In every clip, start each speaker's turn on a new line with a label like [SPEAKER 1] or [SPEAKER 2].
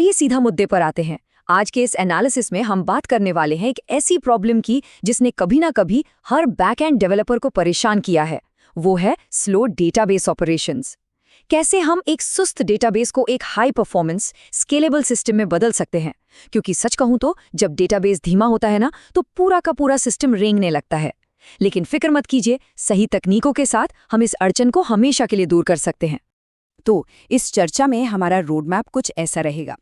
[SPEAKER 1] ये सीधा मुद्दे पर आते हैं। आज के इस एनालिसिस में हम बात करने वाले हैं एक ऐसी प्रॉब्लम की जिसने कभी ना कभी हर बैकएंड डेवलपर को परेशान किया है। वो है स्लो डेटाबेस ऑपरेशंस। कैसे हम एक सुस्त डेटाबेस को एक हाई परफॉर्मेंस स्केलेबल सिस्टम में बदल सकते हैं। क्योंकि सच कहूं तो जब डेटाबेस धीमा होता है ना, तो पूरा का पूरा सिस्टम रेंगने लगता है। लेकिन फिक्र मत कीजिए, सही तकनीकों के साथ हम इस अड़चन को हमेशा के लिए दूर कर सकते हैं।
[SPEAKER 2] तो इस चर्चा में हमारा रोड मैप कुछ ऐसा रहेगा।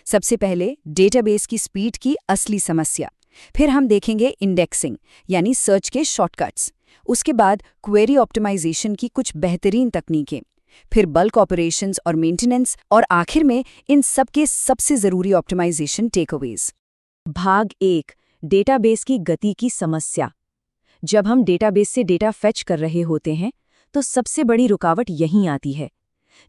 [SPEAKER 2] सबसे पहले डेटाबेस की स्पीड की असली समस्या, फिर हम देखेंगे इंडेक्सिंग यानी सर्च के शॉर्टकट्स, उसके बाद क्वेरी ऑप्टिमाइजेशन की कुछ बेहतरीन तकनीकें, फिर बल्क ऑपरेशंस और मेंटेनेंस, और आखिर में इन सब के सबसे ज़रूरी ऑप्टिमाइजेशन टेकअवेज।
[SPEAKER 1] भाग 1, डेटाबेस की गति की समस्या। जब हम डेटाबेस से डेटा फेच कर रहे होते हैं तो सबसे बड़ी रुकावट यहीं आती है।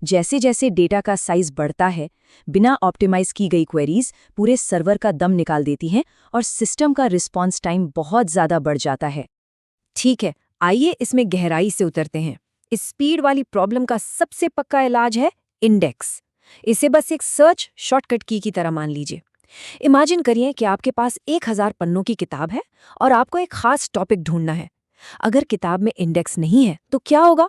[SPEAKER 1] जैसे जैसे डेटा का साइज बढ़ता है, बिना ऑप्टिमाइज की गई क्वेरीज पूरे सर्वर का दम निकाल देती हैं और सिस्टम का रिस्पॉन्स टाइम बहुत ज़्यादा बढ़ जाता है।
[SPEAKER 2] ठीक है, आइए इसमें गहराई से उतरते हैं। इस स्पीड वाली प्रॉब्लम का सबसे पक्का इलाज है इंडेक्स। इसे बस एक सर्च शॉर्टकट की तरह मान लीजिए। इमेजिन करिए कि आपके पास 1000 पन्नों की किताब है और आपको एक खास टॉपिक ढूंढना है। अगर किताब में इंडेक्स नहीं है तो क्या होगा?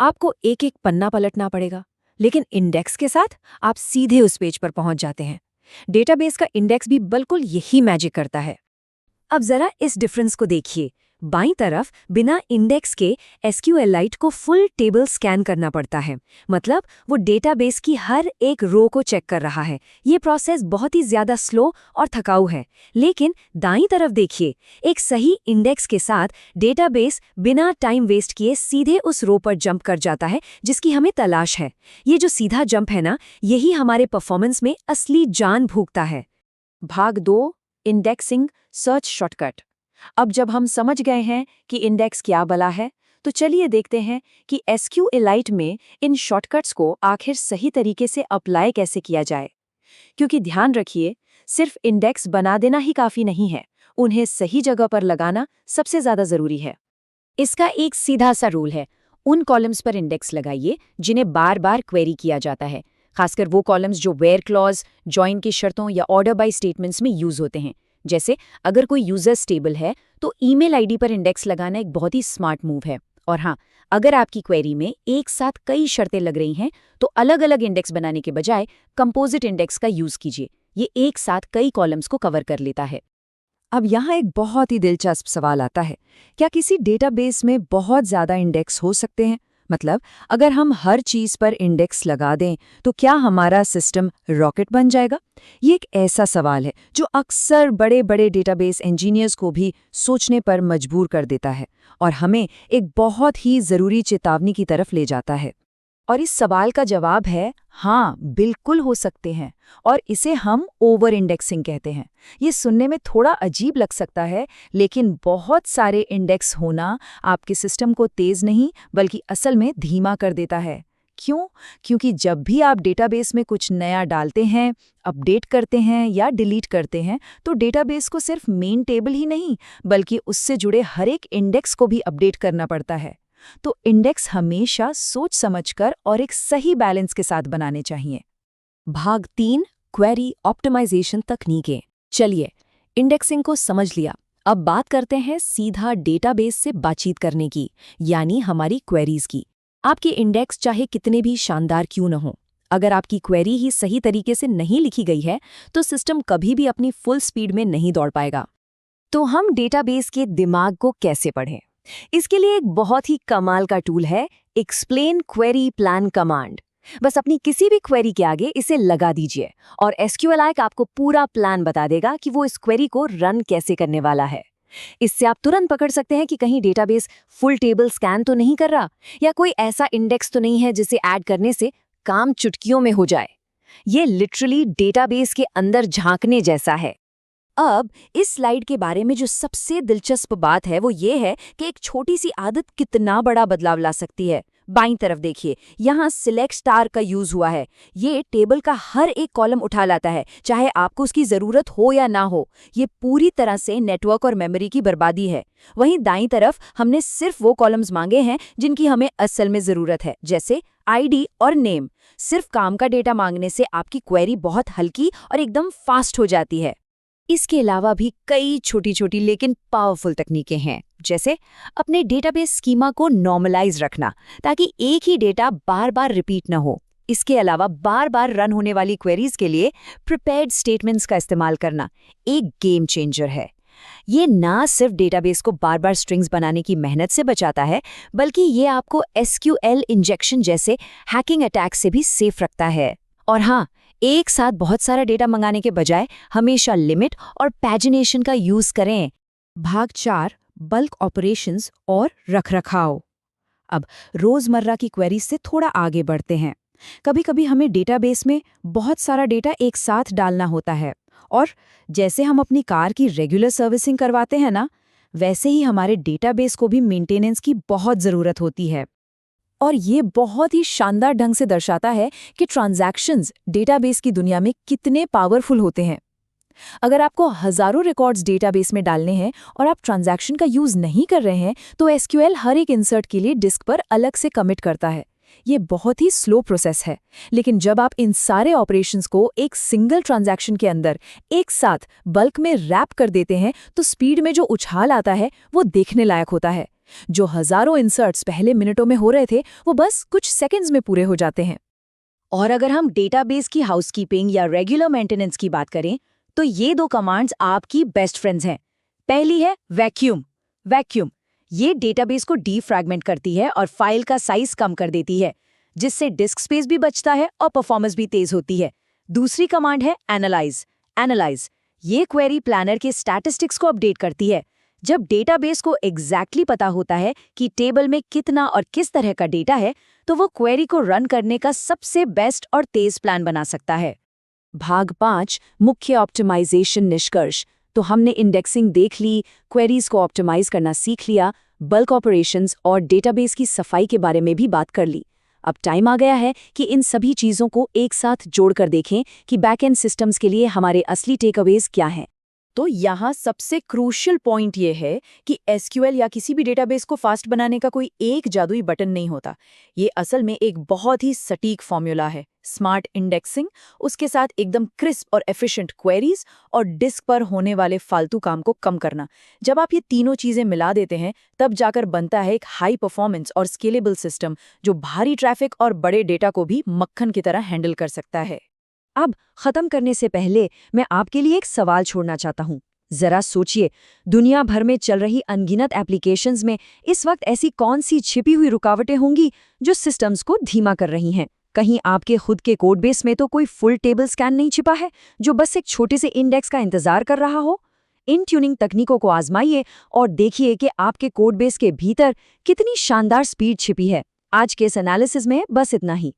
[SPEAKER 2] आपको एक एक पन्ना पलटना पड़ेगा, लेकिन इंडेक्स के साथ आप सीधे उस पेज पर पहुंच जाते हैं। डेटाबेस का इंडेक्स भी बिल्कुल यही मैजिक करता है।
[SPEAKER 1] अब जरा इस डिफरेंस को देखिए। बाईं तरफ बिना इंडेक्स के एसक्यूएलाइट को फुल टेबल स्कैन करना पड़ता है, मतलब वो डेटाबेस की हर एक रो को चेक कर रहा है। ये प्रोसेस बहुत ही ज्यादा स्लो और थकाऊ है। लेकिन दाईं तरफ देखिए, एक सही इंडेक्स के साथ डेटाबेस बिना टाइम वेस्ट किए सीधे उस रो पर जंप कर जाता है जिसकी हमें तलाश है। ये जो सीधा जंप है ना, यही हमारे परफॉर्मेंस में असली जान फूंकता है।
[SPEAKER 2] भाग 2, इंडेक्सिंग सर्च शॉर्टकट। अब जब हम समझ गए हैं कि इंडेक्स क्या भला है, तो चलिए देखते हैं कि एसक्यूएलाइट में इन शॉर्टकट्स को आखिर सही तरीके से अप्लाई कैसे किया जाए। क्योंकि ध्यान रखिए, सिर्फ इंडेक्स बना देना ही काफ़ी नहीं है, उन्हें सही जगह पर लगाना सबसे ज़्यादा ज़रूरी है।
[SPEAKER 1] इसका एक सीधा सा रूल है, उन कॉलम्स पर इंडेक्स लगाइए जिन्हें बार बार क्वेरी किया जाता है, खासकर वो कॉलम्स जो वेयर क्लॉज, जॉइन की शर्तों या ऑर्डर बाय स्टेटमेंट्स में यूज होते हैं। जैसे अगर कोई यूजर स्टेबल है तो ईमेल आईडी पर इंडेक्स लगाना एक बहुत ही स्मार्ट मूव है। और हाँ, अगर आपकी क्वेरी में एक साथ कई शर्तें लग रही हैं तो अलग अलग इंडेक्स बनाने के बजाय कंपोजिट इंडेक्स का यूज कीजिए। ये एक साथ कई कॉलम्स को कवर कर लेता है।
[SPEAKER 2] अब यहाँ एक बहुत ही दिलचस्प सवाल आता है, क्या किसी डेटाबेस में बहुत ज़्यादा इंडेक्स हो सकते हैं? मतलब अगर हम हर चीज़ पर इंडेक्स लगा दें तो क्या हमारा सिस्टम रॉकेट बन जाएगा? ये एक ऐसा सवाल है जो अक्सर बड़े बड़े डेटाबेस इंजीनियर्स को भी सोचने पर मजबूर कर देता है और हमें एक बहुत ही ज़रूरी चेतावनी की तरफ ले जाता है। और इस सवाल का जवाब है हाँ, बिल्कुल हो सकते हैं, और इसे हम ओवर इंडेक्सिंग कहते हैं। ये सुनने में थोड़ा अजीब लग सकता है, लेकिन बहुत सारे इंडेक्स होना आपके सिस्टम को तेज नहीं बल्कि असल में धीमा कर देता है। क्यों? क्योंकि जब भी आप डेटाबेस में कुछ नया डालते हैं, अपडेट करते हैं या डिलीट करते हैं, तो डेटाबेस को सिर्फ मेन टेबल ही नहीं बल्कि उससे जुड़े हर एक इंडेक्स को भी अपडेट करना पड़ता है। तो इंडेक्स हमेशा सोच समझकर और एक सही बैलेंस के साथ बनाने चाहिए।
[SPEAKER 1] भाग 3, क्वेरी ऑप्टिमाइजेशन तकनीकें। चलिए, इंडेक्सिंग को समझ लिया, अब बात करते हैं सीधा डेटाबेस से बातचीत करने की, यानी हमारी क्वेरीज की। आपके इंडेक्स चाहे कितने भी शानदार क्यों न हो, अगर आपकी क्वेरी ही सही तरीके से नहीं लिखी गई है तो सिस्टम कभी भी अपनी फुल स्पीड में नहीं दौड़ पाएगा। तो हम डेटाबेस के दिमाग को कैसे पढ़ें? इसके लिए एक बहुत ही कमाल का टूल है, एक्सप्लेन क्वेरी प्लान कमांड। बस अपनी किसी भी क्वेरी के आगे इसे लगा दीजिए और एसक्यूएलाइट आपको पूरा प्लान बता देगा कि वो इस क्वेरी को रन कैसे करने वाला है। इससे आप तुरंत पकड़ सकते हैं कि कहीं डेटाबेस फुल टेबल स्कैन तो नहीं कर रहा या कोई ऐसा इंडेक्स तो नहीं है जिसे ऐड करने से काम चुटकियों में हो जाए। ये लिटरली डेटाबेस के अंदर झांकने जैसा है। अब इस स्लाइड के बारे में जो सबसे दिलचस्प बात है वो ये है कि एक छोटी सी आदत कितना बड़ा बदलाव ला सकती है। बाईं तरफ देखिए, यहाँ सिलेक्ट स्टार का यूज हुआ है। ये टेबल का हर एक कॉलम उठा लाता है, चाहे आपको उसकी जरूरत हो या ना हो। ये पूरी तरह से नेटवर्क और मेमोरी की बर्बादी है। वहीं दाईं तरफ हमने सिर्फ वो कॉलम्स मांगे हैं जिनकी हमें असल में जरूरत है, जैसे
[SPEAKER 2] आईडी और नेम। सिर्फ काम का डेटा मांगने से आपकी क्वेरी बहुत हल्की और एकदम फास्ट हो जाती है। इसके अलावा भी कई छोटी छोटी लेकिन पावरफुल तकनीकें हैं, जैसे अपने डेटाबेस स्कीमा को नॉर्मलाइज रखना ताकि एक ही डेटा बार बार रिपीट न हो। इसके अलावा बार बार रन होने वाली क्वेरीज के लिए प्रिपेयर्ड स्टेटमेंट्स का इस्तेमाल करना एक गेम चेंजर है। ये ना सिर्फ डेटाबेस को बार बार स्ट्रिंग्स बनाने की मेहनत से बचाता है, बल्कि ये आपको एसक्यूएल इंजेक्शन जैसे हैकिंग अटैक से भी सेफ रखता है। और हाँ, एक साथ बहुत सारा डेटा मंगाने के बजाय हमेशा लिमिट और पैजिनेशन का यूज करें।
[SPEAKER 1] भाग 4 बल्क ऑपरेशंस और रखरखाव। अब रोजमर्रा की क्वेरीज से थोड़ा आगे बढ़ते हैं। कभी कभी हमें डेटाबेस में बहुत सारा डेटा एक साथ डालना होता है, और जैसे हम अपनी कार की रेगुलर सर्विसिंग करवाते हैं ना, वैसे ही हमारे डेटाबेस को भी मेंटेनेंस की बहुत ज़रूरत होती है। और ये बहुत ही शानदार ढंग से दर्शाता है कि ट्रांजैक्शंस डेटाबेस की दुनिया में कितने पावरफुल होते हैं। अगर आपको हजारों रिकॉर्ड्स डेटाबेस में डालने हैं और आप ट्रांजैक्शन का यूज नहीं कर रहे हैं, तो एसक्यूएल हर एक इंसर्ट के लिए डिस्क पर अलग से कमिट करता है। ये बहुत ही स्लो प्रोसेस है, लेकिन जब आप इन सारे ऑपरेशंस को एक सिंगल ट्रांजैक्शन के अंदर एक साथ बल्क में रैप कर देते हैं, तो स्पीड में जो उछाल आता है वो देखने लायक होता है। जो हजारों इंसर्ट्स पहले मिनटों में हो रहे थे, वो बस कुछ सेकंड्स में पूरे हो जाते हैं।
[SPEAKER 2] और अगर हम डेटाबेस की हाउसकीपिंग या रेगुलर मेंटेनेंस की बात करें, तो ये दो कमांड्स आपकी बेस्ट फ्रेंड्स हैं। पहली है वैक्यूम। वैक्यूम ये डेटाबेस को डीफ्रैगमेंट करती है और फाइल का साइज कम कर देती है, जिससे डिस्क स्पेस भी बचता है और परफॉर्मेंस भी तेज होती है। दूसरी कमांड है एनालाइज। एनालाइज ये क्वेरी प्लानर के स्टैटिस्टिक्स को अपडेट करती है। जब डेटाबेस को एग्जैक्टली पता होता है कि टेबल में कितना और किस तरह का डेटा है, तो वो क्वेरी को रन करने का सबसे बेस्ट और तेज प्लान बना सकता है।
[SPEAKER 1] भाग 5 मुख्य ऑप्टिमाइजेशन निष्कर्ष। तो हमने इंडेक्सिंग देख ली, क्वेरीज को ऑप्टिमाइज करना सीख लिया, बल्क ऑपरेशंस और डेटाबेस की सफाई के बारे में भी बात कर ली। अब टाइम आ गया है कि इन सभी चीज़ों को एक साथ जोड़कर देखें कि बैकएंड सिस्टम्स के लिए हमारे असली टेकअवेज क्या हैं। तो यहाँ सबसे क्रूशियल पॉइंट ये है कि एसक्यूएल या किसी भी डेटाबेस को फास्ट बनाने का कोई एक जादुई बटन नहीं होता। ये असल में एक बहुत ही सटीक फॉर्मूला है। स्मार्ट इंडेक्सिंग, उसके साथ एकदम क्रिस्प और एफिशिएंट क्वेरीज और डिस्क पर होने वाले फालतू काम को कम करना। जब आप ये तीनों चीजें मिला देते हैं, तब जाकर बनता है एक हाई परफॉर्मेंस और स्केलेबल सिस्टम जो भारी ट्रैफिक और बड़े डेटा को भी मक्खन की तरह हैंडल कर सकता है।
[SPEAKER 2] अब खत्म करने से पहले मैं आपके लिए एक सवाल छोड़ना चाहता हूँ। जरा सोचिए, दुनिया भर में चल रही अनगिनत एप्लीकेशंस में इस वक्त ऐसी कौन सी छिपी हुई रुकावटें होंगी जो सिस्टम्स को धीमा कर रही हैं। कहीं आपके खुद के कोडबेस में तो कोई फुल टेबल स्कैन नहीं छिपा है जो बस एक छोटे से इंडेक्स का इंतजार कर रहा हो। इन ट्यूनिंग तकनीकों को आजमाइए और देखिए कि आपके कोडबेस के भीतर कितनी शानदार स्पीड छिपी है। आज के इस एनालिसिस में बस इतना ही।